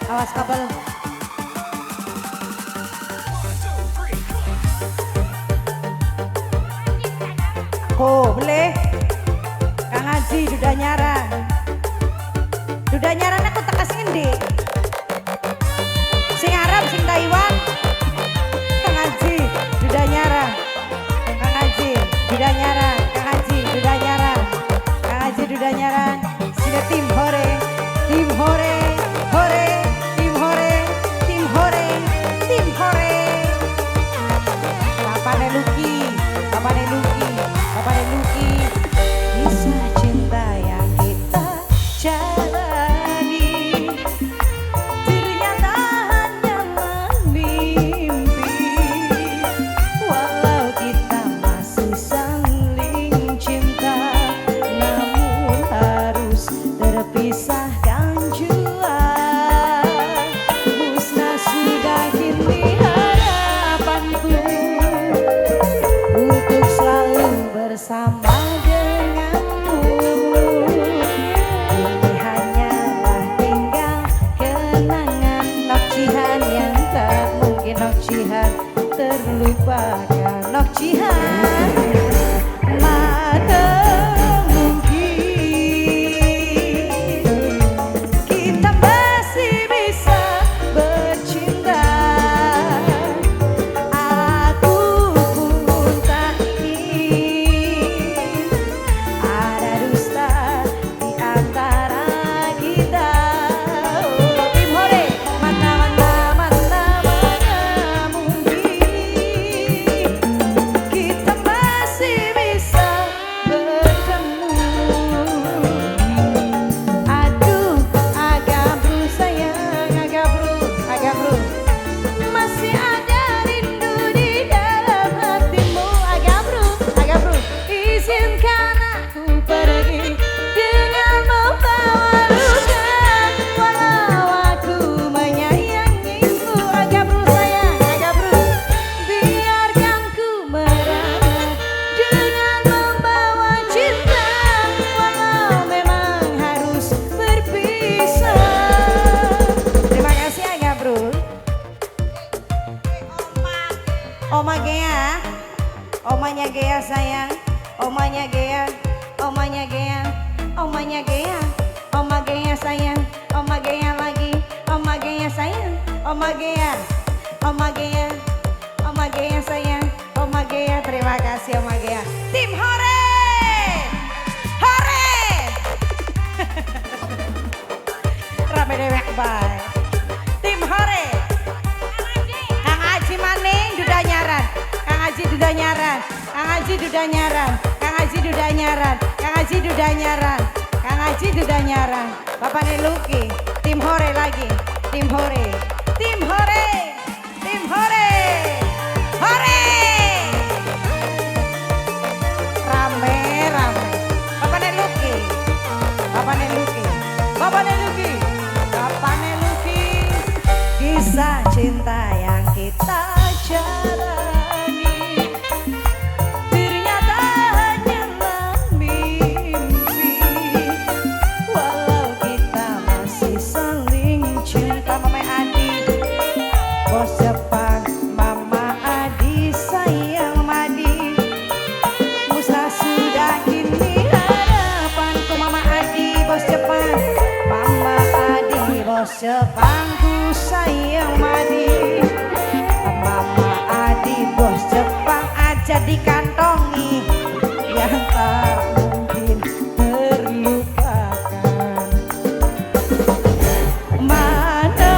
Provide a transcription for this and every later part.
Awas kabel. Boleh. Kang Haji duda nyaran. Duda nyaran aku tekas ngendi. Sing Arab, sing Taiwan. Kang Haji duda nyaran. Kang Haji duda nyaran. Kang Haji duda nyaran. Kang Haji duda nyaran. Sini tim hore. Tim hore. Hore. Tim hore. Tim hore. Tim hore. Papane Luki. Papane Luki. Papane Luki. Kisah cinta yang kita jalani ternyata hanyalah mimpi. Walau kita masih saling cinta, namun harus terpisahkan jua. Musnah sudah kini harapanku untuk selalu bersama denganmu. Ini hanyalah tinggal kenangan, nokcihan yang tak mungkin nokcihan terlupakan. Nokcihan mana mungkin kita masih bisa bercinta. Aku pun tak ingin ada dusta di antara kita. Oh, tim hore, mana mungkin kita masih bisa bertemu. Aduh, agak bro sayang, agak bro, masih ada rindu di dalam hatimu. Agak bro, izinkan aku pergi dengan membawa luka. Walau aku menyayangimu. Agak bro sayang, agak bro, biarkan ku merana dengan membawa cinta. Walau memang harus berpisah. Terima kasih agak bro. Oma Gea, omanya Gea sayang, omanya Gea, omanya Gea, omanya Gea, oma Gea sayang, oma Gea lagi, oma Gea sayang, oma Gea, oma Gea, oma Gea sayang, oma Gea. Terima kasih oma Gea. Tim hore, hore. Rame dewek bae. Tim hore. Kang Haji maning duda nyaran. Kang Haji duda nyaran. Kang Haji duda nyaran. Kang Haji duda nyaran. Kang Haji duda nyaran. Kang Haji duda nyaran. Bapakne Luki. Tim hore lagi. Tim hore. Tim hore. Tim hore. Hore. Rame rame. Bapakne Luki. Bapakne Luki. Bapakne Luki. Bapakne Luki. Kisah cinta yang kita jalani ternyata hanyalah mimpi. Walau kita masih saling cinta. Mama Adi, bos Jepang. Mama Adi sayang Madi. Musnah sudah kini harapanku. Mama Adi, bos Jepang. Mama Adi, bos Jepangku sayang Madi. Mama Adi, bos Jepang aja dikantongi yang tak mungkin terlupakan. Mana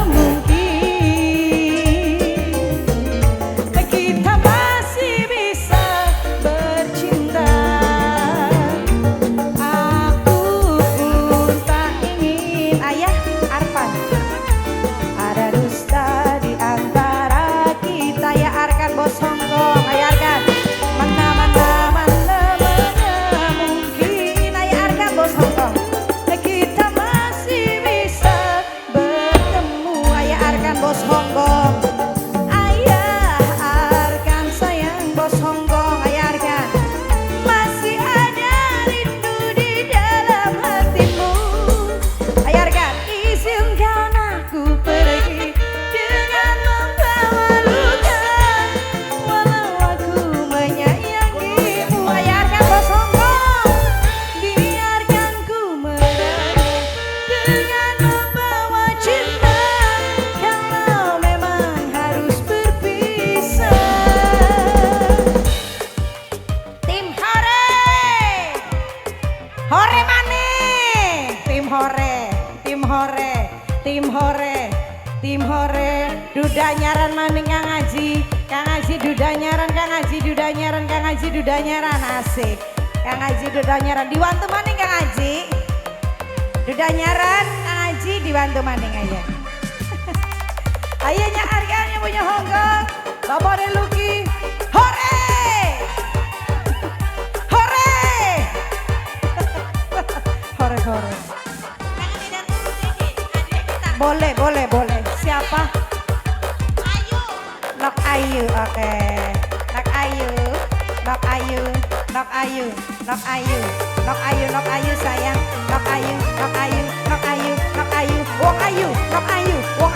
mungkin kita masih bisa bercinta. Aku pun tak ingin. Ayah Arfan, ada dusta di antara kita. Ya Arkan bos Hongkong, ayah Arkan. hore duda nyaran maning Kang Haji. Kang Haji duda nyaran, Kang Haji duda nyaran, Kang Haji duda nyaran asik. Kang Haji duda nyaran diwantu maning Kang Haji. Duda nyaran Kang Haji dibantu maning aja. Ayo nyar kan yang punya honggong. Bapak Luki. Hore! Hore! Hore hore. Boleh, boleh, boleh. Siapa? Ayu. Nok Ayu, oke. Nok Ayu, Nok Ayu, Nok Ayu, Nok Ayu, Nok Ayu, Nok Ayu sayang. Nok Ayu, Nok Ayu, Nok Ayu, Nok Ayu, Wong Ayu, Nok Ayu, Wong